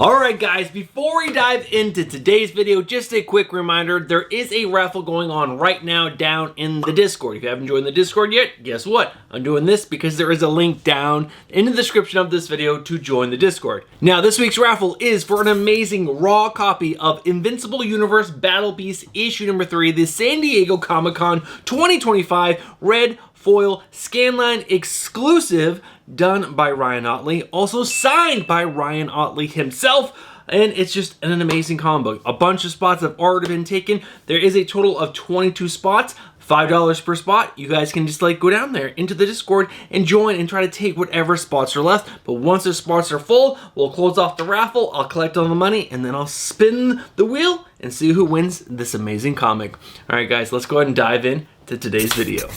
Alright guys, before we dive into today's video, just a quick reminder, there is a raffle going on right now down in the Discord. If you haven't joined the Discord yet, guess what? I'm doing this because there is a link down in the description of this video to join the Discord. Now this week's raffle is for an amazing raw copy of Invincible Universe Battle Beast issue number 3, the San Diego Comic-Con 2025 red foil scanline exclusive, done by Ryan Ottley, also signed by Ryan Ottley himself, and it's just an amazing comic book. A bunch of spots have already been taken. There is a total of 22 spots, $5 per spot. You guys can just go down there into the Discord and join and try to take whatever spots are left. But once the spots are full, we'll close off the raffle, I'll collect all the money, and then I'll spin the wheel and see who wins this amazing comic. All right guys, let's go ahead and dive in to today's video.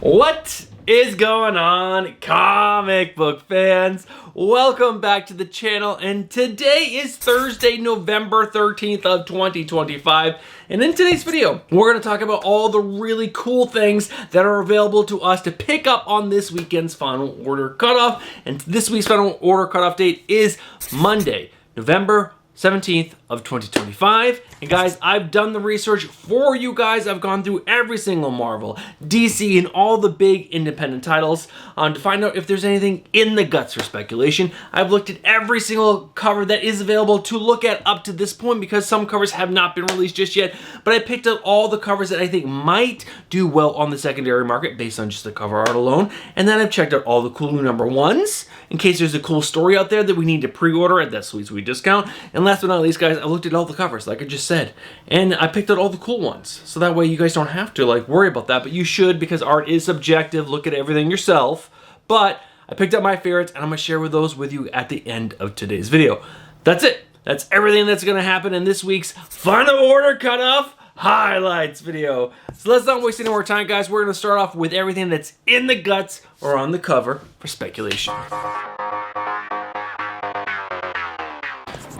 What is going on, comic book fans? Welcome back to the channel, and today is Thursday, November 13th of 2025, and in today's video, we're going to talk about all the really cool things that are available to us to pick up on this weekend's final order cutoff, and this week's final order cutoff date is Monday, November 17th of 2025. And guys, I've done the research for you guys. I've gone through every single Marvel, DC, and all the big independent titles to find out if there's anything in the guts for speculation. I've looked at every single cover that is available to look at up to this point because some covers have not been released just yet, but I picked up all the covers that I think might do well on the secondary market based on just the cover art alone, and then I've checked out all the cool number ones in case there's a cool story out there that we need to pre-order at that sweet discount. And last but not least, guys, I looked at all the covers like I just said, and I picked out all the cool ones, so that way you guys don't have to worry about that, but you should, because art is subjective. Look at everything yourself. But I picked up my favorites, and I'm gonna share those with you at the end of today's video. That's it. That's everything that's gonna happen in this week's final order cutoff highlights video. So let's not waste any more time, guys. We're gonna start off with everything that's in the guts or on the cover for speculation.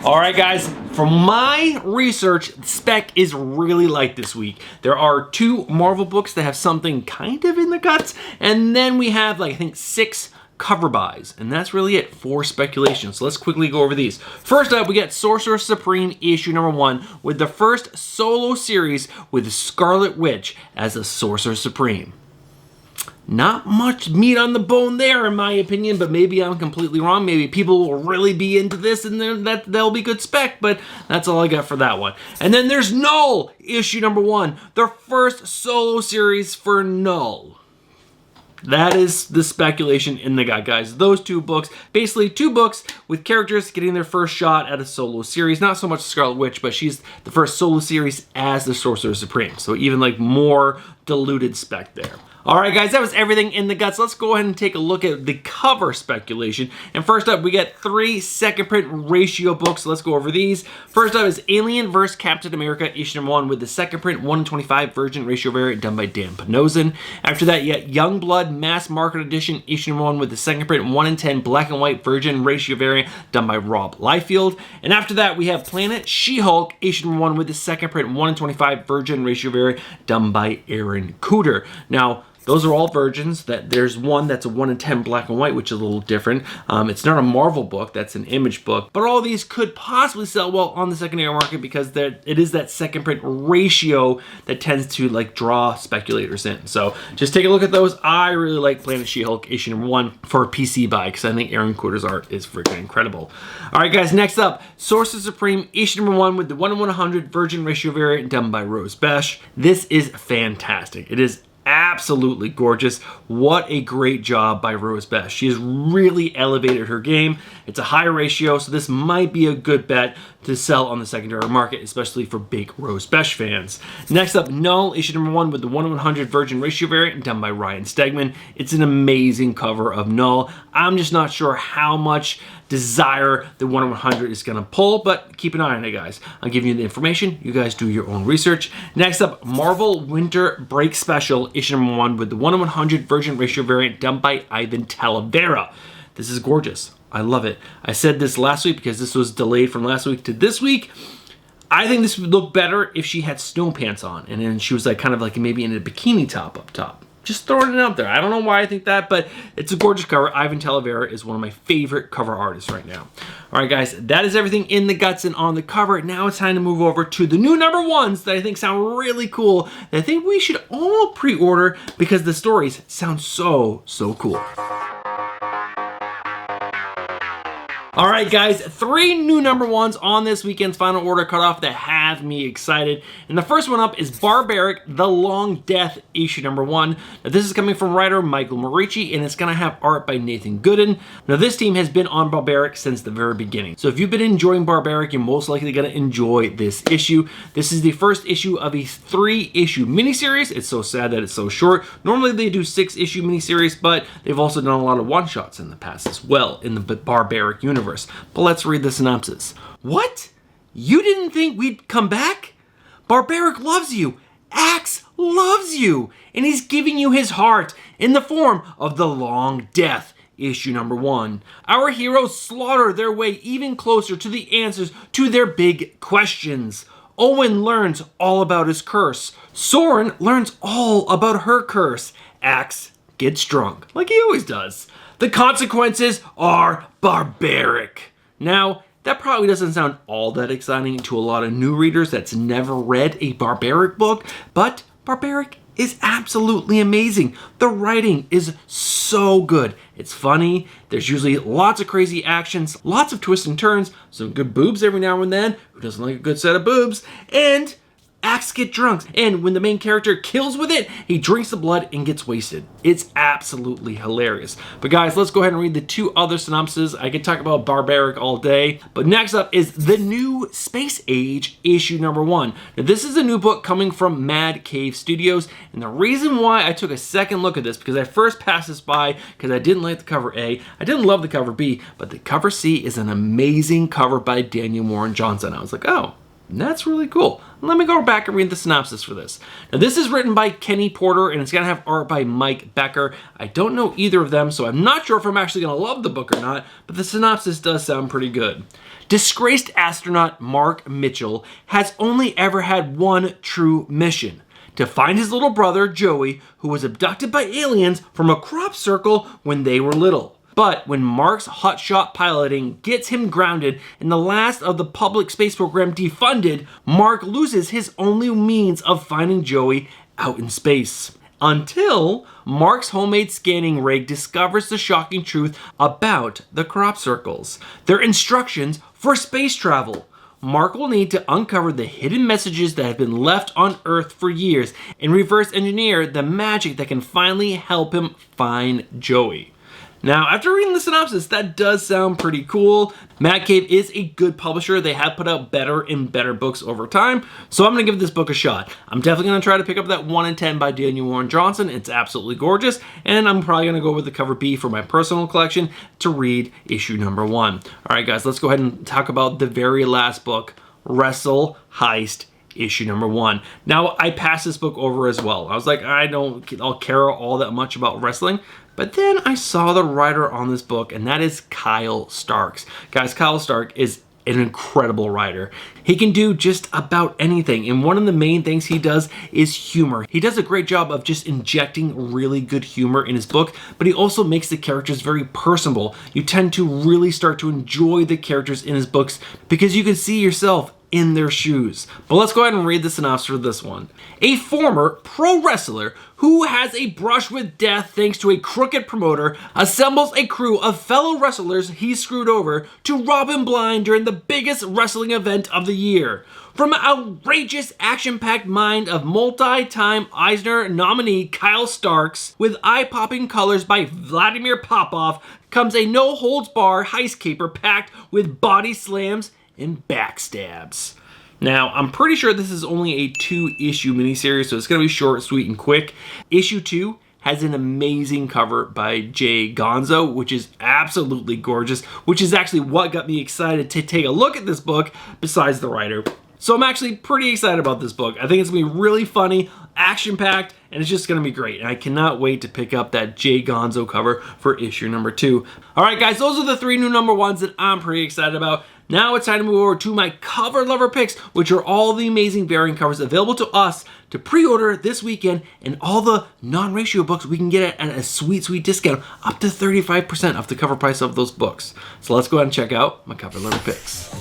All right, guys, from my research, SPEC is really light this week. There are 2 Marvel books that have something kind of in the guts, and then we have, I think, 6 cover buys, and that's really it for speculation. So let's quickly go over these. First up, we get Sorcerer Supreme issue number 1 with the first solo series with Scarlet Witch as a Sorcerer Supreme. Not much meat on the bone there, in my opinion, but maybe I'm completely wrong. Maybe people will really be into this and that'll be good spec, but that's all I got for that one. And then there's Null, issue number 1, the first solo series for Null. That is the speculation in the gut, guys. Those 2 books, basically 2 books with characters getting their first shot at a solo series. Not so much Scarlet Witch, but she's the first solo series as the Sorcerer Supreme. So even more diluted spec there. All right, guys, that was everything in the guts. Let's go ahead and take a look at the cover speculation. And first up, we get 3 second print ratio books. Let's go over these. First up is Alien vs. Captain America, issue number 1 with the second print 1:25 Virgin ratio variant done by Dan Panozin. After that, you get Youngblood Mass Market Edition, issue number 1 with the second print 1:10 black and white Virgin ratio variant done by Rob Liefeld. And after that, we have Planet She-Hulk, issue number 1 with the second print 1:25 Virgin ratio variant done by Aaron Cooter. Now, those are all virgins. There's one that's a 1:10 black and white, which is a little different. It's not a Marvel book, that's an Image book. But all these could possibly sell well on the secondary market because it is that second print ratio that tends to draw speculators in. So just take a look at those. I really like Planet She-Hulk issue number 1 for a PC buy because I think Aaron Cooter's art is freaking incredible. All right, guys, next up, Sorcerer Supreme issue number 1 with the 1:100 Virgin ratio variant done by Rose Besh. This is fantastic. It is absolutely gorgeous. What a great job by Rose Besh. She has really elevated her game. It's a high ratio, so this might be a good bet to sell on the secondary market, especially for big Rose Besh fans. Next up, Null, issue number 1 with the 1:100 Virgin ratio variant done by Ryan Stegman. It's an amazing cover of Null. I'm just not sure how much desire the 1/100 is going to pull, but keep an eye on it, guys. I'm giving you the information. You guys do your own research. Next up, Marvel Winter Break Special, issue number 1 with the 1:100 version ratio variant done by Ivan Talavera. This is gorgeous. I love it. I said this last week because this was delayed from last week to this week. I think this would look better if she had snow pants on and then she was like kind of like maybe in a bikini top up top. Just throwing it out there. I don't know why I think that, but it's a gorgeous cover. Ivan Talavera is one of my favorite cover artists right now. All right, guys, that is everything in the guts and on the cover. Now it's time to move over to the new number 1s that I think sound really cool, that I think we should all pre-order because the stories sound so cool. All right, guys, 3 new number 1s on this weekend's final order cutoff that have me excited. And the first one up is Barbaric, The Long Death, issue number 1. Now, this is coming from writer Michael Morici, and it's gonna have art by Nathan Gooden. Now, this team has been on Barbaric since the very beginning. So if you've been enjoying Barbaric, you're most likely gonna enjoy this issue. This is the first issue of a 3-issue miniseries. It's so sad that it's so short. Normally they do 6-issue miniseries, but they've also done a lot of one-shots in the past as well in the Barbaric universe. But let's read the synopsis. What? You didn't think we'd come back? Barbaric loves you. Axe loves you. And he's giving you his heart in the form of the Long Death, issue number 1. Our heroes slaughter their way even closer to the answers to their big questions. Owen learns all about his curse. Soren learns all about her curse. Axe gets drunk, like he always does. The consequences are barbaric. Now, that probably doesn't sound all that exciting to a lot of new readers that's never read a Barbaric book, but Barbaric is absolutely amazing. The writing is so good. It's funny, there's usually lots of crazy actions, lots of twists and turns, some good boobs every now and then, who doesn't like a good set of boobs, and Axe get drunk, and when the main character kills with it, he drinks the blood and gets wasted. It's absolutely hilarious. But guys, let's go ahead and read the 2 other synopses. I could talk about Barbaric all day, but next up is The New Space Age, issue number 1. Now, this is a new book coming from Mad Cave Studios, and the reason why I took a second look at this, because I first passed this by because I didn't like the cover A, I didn't love the cover B, but the cover C is an amazing cover by Daniel Warren Johnson. I was like, oh, that's really cool. Let me go back and read the synopsis for this. Now, this is written by Kenny Porter, and it's going to have art by Mike Becker. I don't know either of them, so I'm not sure if I'm actually going to love the book or not, but the synopsis does sound pretty good. Disgraced astronaut Mark Mitchell has only ever had one true mission: to find his little brother, Joey, who was abducted by aliens from a crop circle when they were little. But when Mark's hotshot piloting gets him grounded and the last of the public space program defunded, Mark loses his only means of finding Joey out in space. Until Mark's homemade scanning rig discovers the shocking truth about the crop circles, their instructions for space travel. Mark will need to uncover the hidden messages that have been left on Earth for years and reverse engineer the magic that can finally help him find Joey. Now, after reading the synopsis, that does sound pretty cool. Mad Cave is a good publisher. They have put out better and better books over time, so I'm going to give this book a shot. I'm definitely going to try to pick up that 1 in 10 by Daniel Warren Johnson. It's absolutely gorgeous, and I'm probably going to go with the cover B for my personal collection to read issue number 1. All right, guys, let's go ahead and talk about the very last book, Wrestle Heist, issue number 1. Now, I passed this book over as well. I was like, I'll care all that much about wrestling. But then I saw the writer on this book, and that is Kyle Starks. Guys, Kyle Stark is an incredible writer. He can do just about anything, and one of the main things he does is humor. He does a great job of just injecting really good humor in his book, but he also makes the characters very personable. You tend to really start to enjoy the characters in his books because you can see yourself in their shoes. But let's go ahead and read the synopsis for this one. A former pro wrestler who has a brush with death thanks to a crooked promoter assembles a crew of fellow wrestlers he screwed over to rob him blind during the biggest wrestling event of the year. From an outrageous, action-packed mind of multi-time Eisner nominee Kyle Starks, with eye-popping colors by Vladimir Popov, comes a no-holds-barred heist caper packed with body slams and backstabs. Now, I'm pretty sure this is only a 2-issue miniseries, so it's going to be short, sweet, and quick. Issue 2 has an amazing cover by Jay Gonzo, which is absolutely gorgeous, which is actually what got me excited to take a look at this book, besides the writer. So I'm actually pretty excited about this book. I think it's going to be really funny, action-packed, and it's just gonna be great. And I cannot wait to pick up that Jay Gonzo cover for issue number 2. All right, guys, those are the 3 new number 1s that I'm pretty excited about. Now it's time to move over to my cover lover picks, which are all the amazing variant covers available to us to pre-order this weekend, and all the non-ratio books we can get at a sweet, sweet discount, up to 35% off the cover price of those books. So let's go ahead and check out my cover lover picks.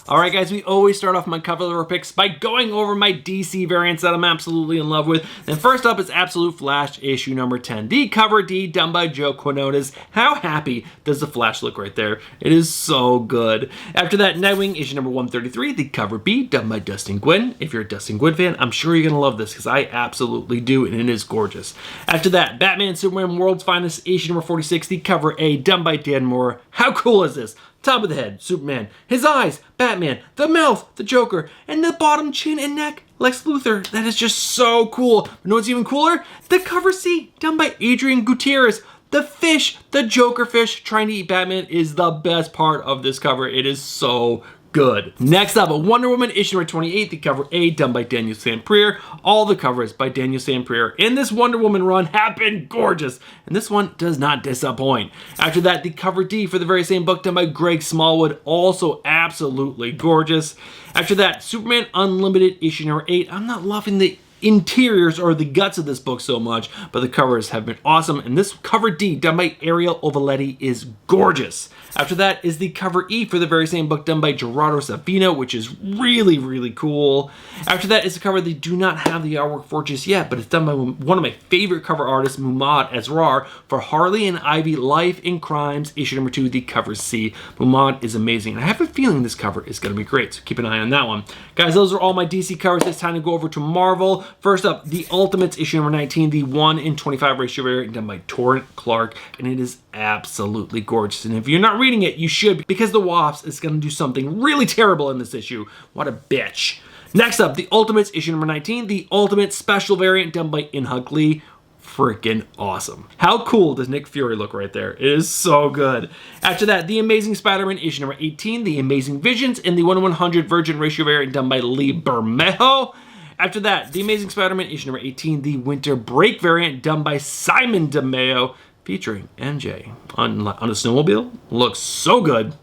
Alright guys, we always start off my cover lover picks by going over my DC variants that I'm absolutely in love with. And first up is Absolute Flash issue number 10. The cover D done by Joe Quinones. How happy does the Flash look right there? It is so good. After that, Nightwing issue number 133, the cover B done by Dustin Nguyen. If you're a Dustin Nguyen fan, I'm sure you're going to love this because I absolutely do, and it is gorgeous. After that, Batman Superman World's Finest issue number 46, the cover A done by Dan Moore. How cool is this? Top of the head, Superman. His eyes, Batman. The mouth, the Joker. And the bottom chin and neck, Lex Luthor. That is just so cool. But you know what's even cooler? The cover C, done by Adrian Gutierrez. The fish, the Joker fish trying to eat Batman, is the best part of this cover. It is so good. Next up, Wonder Woman issue number 28, the cover A done by Daniel Samprier. All the covers by Daniel Samprier in this Wonder Woman run have been gorgeous, and this one does not disappoint. After that, the cover D for the very same book done by Greg Smallwood, also absolutely gorgeous. After that, Superman Unlimited issue number 8. I'm not loving the interiors or the guts of this book so much, but the covers have been awesome, and this cover D done by Ariel Ovaletti is gorgeous. After that is the cover E for the very same book done by Gerardo Savino, which is really, really cool. After that is the cover they do not have the artwork for just yet, but it's done by one of my favorite cover artists, Mumad Asrar, for Harley and Ivy Life and Crimes issue number 2, the cover C. Mumad is amazing, and I have a feeling this cover is going to be great, so keep an eye on that one. Guys, those are all my DC covers. It's time to go over to Marvel. First up, The Ultimates issue number 19, the 1:25 ratio variant done by Torrent Clark, and it is absolutely gorgeous. And if you're not reading it, you should, because the Wasp is going to do something really terrible in this issue. What a bitch. Next up, The Ultimates issue number 19, the Ultimate Special variant done by In-Huk Lee. Freaking awesome. How cool does Nick Fury look right there? It is so good. After that, The Amazing Spider-Man issue number 18, The Amazing Visions, and the 1:100 Virgin ratio variant done by Lee Bermejo. After that, The Amazing Spider-Man issue number 18, the Winter Break variant done by Simon DeMeo, featuring MJ on a snowmobile. Looks so good.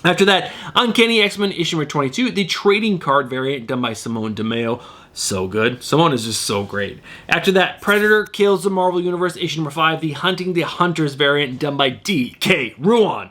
After that, Uncanny X-Men issue number 22, the trading card variant done by Simone DeMeo. So good. Simone is just so great. After that, Predator Kills the Marvel Universe issue number 5, the Hunting the Hunters variant done by D.K. Ruan.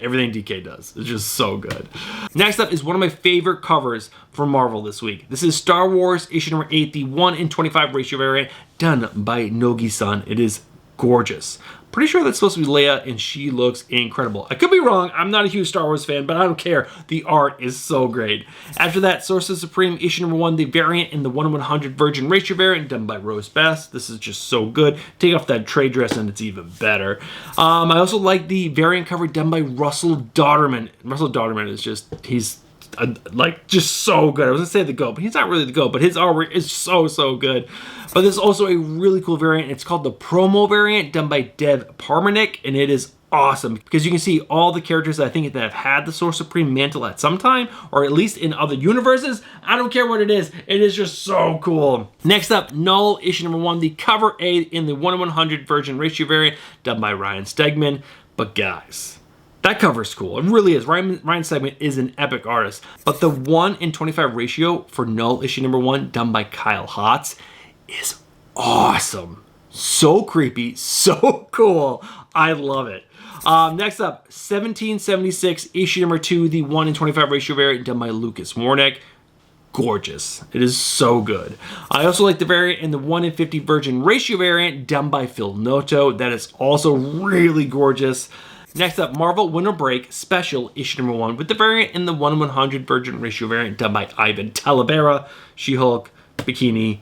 Everything DK does is just so good. Next up is one of my favorite covers from Marvel this week. This is Star Wars issue number 8, the 1:25 ratio variant done by Nogi-san. It is gorgeous. Pretty sure that's supposed to be Leia, and she looks incredible. I could be wrong. I'm not a huge Star Wars fan, but I don't care. The art is so great. After that, Sorcerer Supreme issue number 1, the variant in the 1:100 Virgin ratio variant done by Rose Best. This is just so good. Take off that trade dress and it's even better. I also like the variant cover done by Russell Dauterman. Russell Dauterman is just, he's just so good. I was gonna say the GOAT, but he's not really the GOAT, but his artwork is so good. But there's also a really cool variant. It's called the promo variant done by Dev Parmanik, and it is awesome because you can see all the characters that I think that have had the Sorcerer Supreme mantle at some time, or at least in other universes. I don't care what it is just so cool. Next up, Null issue number 1, the cover A in the 1:100 Virgin ratio variant done by Ryan Stegman. But guys, that cover's cool. It really is. Ryan Stegman is an epic artist. But the 1:25 ratio for Null issue number 1 done by Kyle Hotz is awesome. So creepy, so cool. I love it. Next up, 1776 issue number 2, the 1:25 ratio variant done by Lucas Warnick. Gorgeous. It is so good. I also like the variant in the 1:50 Virgin ratio variant done by Phil Noto. That is also really gorgeous. Next up, Marvel Winter Break Special issue number 1 with the variant in the 1:100 Virgin ratio variant done by Ivan Talavera. She-Hulk, bikini,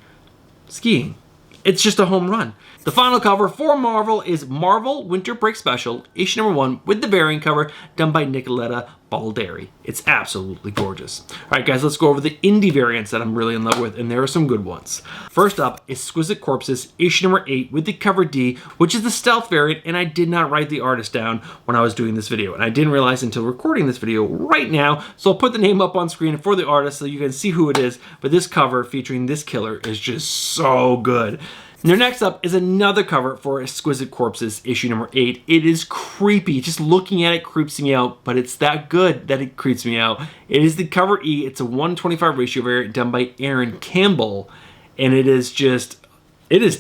skiing. It's just a home run. The final cover for Marvel is Marvel Winter Break Special issue number 1 with the variant cover done by Nicoletta Baldari. It's absolutely gorgeous. All right, guys, let's go over the indie variants that I'm really in love with, and there are some good ones. First up, Exquisite Corpses, issue number 8 with the cover D, which is the stealth variant, and I did not write the artist down when I was doing this video, and I didn't realize until recording this video right now, so I'll put the name up on screen for the artist so you can see who it is, but this cover featuring this killer is just so good. Now, next up is another cover for Exquisite Corpses, issue number 8. It is creepy. Just looking at it creeps me out, but it's that good that it creeps me out. It is the cover E. It's a 1:25 ratio variant done by Aaron Campbell, and it is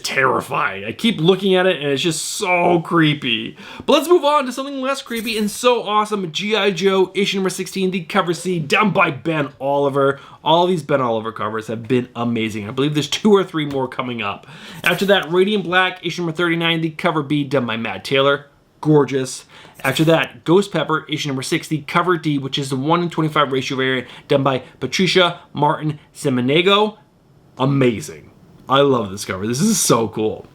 terrifying. I keep looking at it, and it's just so creepy. But let's move on to something less creepy and so awesome. G.I. Joe, issue number 16, the cover C, done by Ben Oliver. All these Ben Oliver covers have been amazing. I believe there's 2 or 3 more coming up. After that, Radiant Black, issue number 39, the cover B, done by Matt Taylor. Gorgeous. After that, Ghost Pepper, issue number 60, cover D, which is the 1:25 ratio variant, done by Patricia Martin Simonego. Amazing. I love this cover. This is so cool.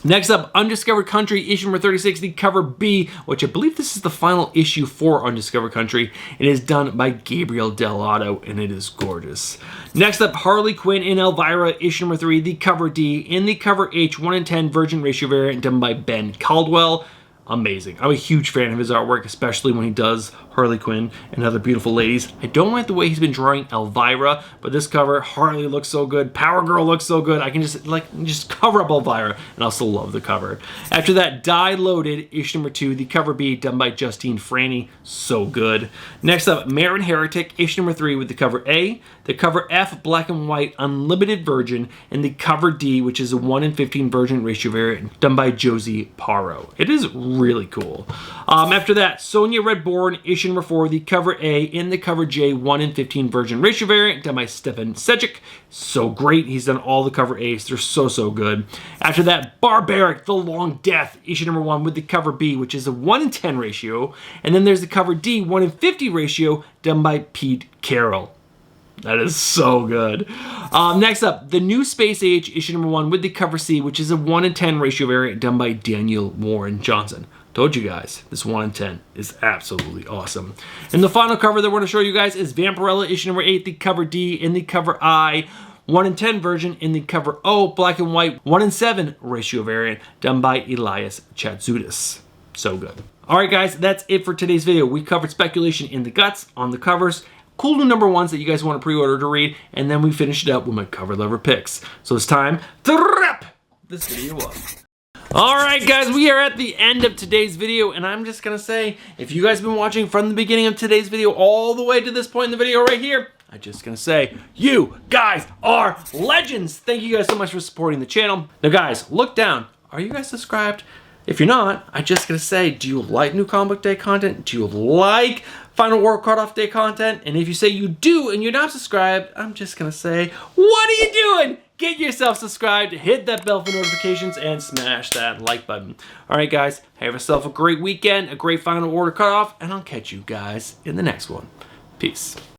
Next up, Undiscovered Country, issue number 36, the cover B, which I believe this is the final issue for Undiscovered Country. It is done by Gabriel Dell'Otto, and it is gorgeous. Next up, Harley Quinn and Elvira, issue number 3, the cover D, in the cover H, 1:10 Virgin ratio variant, done by Ben Caldwell. Amazing. I'm a huge fan of his artwork, especially when he does Harley Quinn and other beautiful ladies. I don't like the way he's been drawing Elvira, but this cover, Harley looks so good, Power Girl looks so good. I can just cover up Elvira, and I still love the cover. After that, Die Loaded, issue number 2, the cover B, done by Justine Franny. So good. Next up, Marin Heretic, issue number 3 with the cover A, the cover F, black and white, unlimited Virgin, and the cover D, which is a 1:15 Virgin ratio variant, done by Josie Parro. It is really cool. After that, Sonia Redborn, issue number 4, the cover A, in the cover J, 1:15 Virgin ratio variant, done by Stefan Sejic. So great. He's done all the cover A's. They're so good. After that, Barbaric, The Long Death, issue number 1 with the cover B, which is a 1:10 ratio. And then there's the cover D, 1:50 ratio, done by Pete Carroll. That is so good. Next up, The New Space Age, issue number 1 with the cover C, which is a 1:10 ratio variant, done by Daniel Warren Johnson. Told you guys, this 1:10 is absolutely awesome. And the final cover that we're going to show you guys is Vampirella, issue number 8, the cover D, in the cover I, 1:10 Virgin, in the cover O, black and white, 1:7 ratio variant, done by Elias Chatzoudas. So good. All right, guys, that's it for today's video. We covered speculation in the guts, on the covers, cool new number 1s that you guys want to pre-order to read, and then we finished it up with my cover lover picks. So it's time to wrap this video up. Alright guys, we are at the end of today's video, and I'm just gonna say, if you guys have been watching from the beginning of today's video all the way to this point in the video right here, I'm just gonna say, you guys are legends! Thank you guys so much for supporting the channel. Now guys, look down. Are you guys subscribed? If you're not, I'm just gonna say, do you like New Comic Book Day content? Do you like Final War Card-Off Day content? And if you say you do and you're not subscribed, I'm just gonna say, what are you doing? Get yourself subscribed, hit that bell for notifications, and smash that like button. Alright guys, have yourself a great weekend, a great Final Order cutoff, and I'll catch you guys in the next one. Peace.